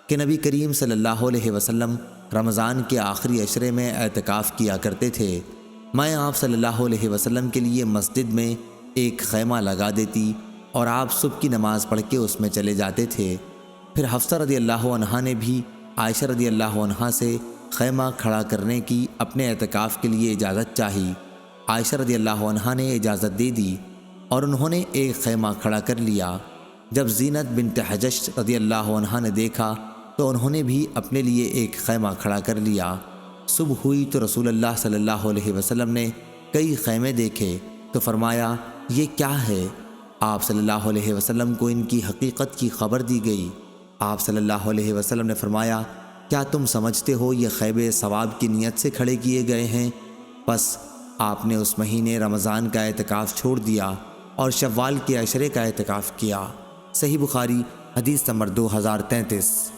کہ نبی کریم صلی اللہ علیہ وسلم رمضان کے آخری عشرے میں اعتکاف کیا کرتے تھے۔ میں آپ صلی اللہ علیہ وسلم کے لیے مسجد میں ایک خیمہ لگا دیتی اور آپ صبح کی نماز پڑھ کے اس میں چلے جاتے تھے۔ پھر حفصہ رضی اللہ عنہا نے بھی عائشہ رضی اللہ عنہا سے خیمہ کھڑا کرنے کی اپنے اعتکاف کے لیے اجازت چاہی۔ عائشہ رضی اللہ عنہا نے اجازت دے دی اور انہوں نے ایک خیمہ کھڑا کر لیا۔ جب زینت بنت حجش رضی اللہ عنہا نے دیکھا تو انہوں نے بھی اپنے لیے ایک خیمہ کھڑا کر لیا۔ صبح ہوئی تو رسول اللہ صلی اللہ علیہ وسلم نے کئی خیمے دیکھے تو فرمایا یہ کیا ہے؟ آپ صلی اللہ علیہ وسلم کو ان کی حقیقت کی خبر دی گئی۔ آپ صلی اللہ علیہ وسلم نے فرمایا کیا تم سمجھتے ہو یہ خیمے ثواب کی نیت سے کھڑے کیے گئے ہیں؟ بس آپ نے اس مہینے رمضان کا اعتکاف چھوڑ دیا اور شوال کے عشرے کا اعتکاف کیا۔ صحیح بخاری حدیث نمبر 2033۔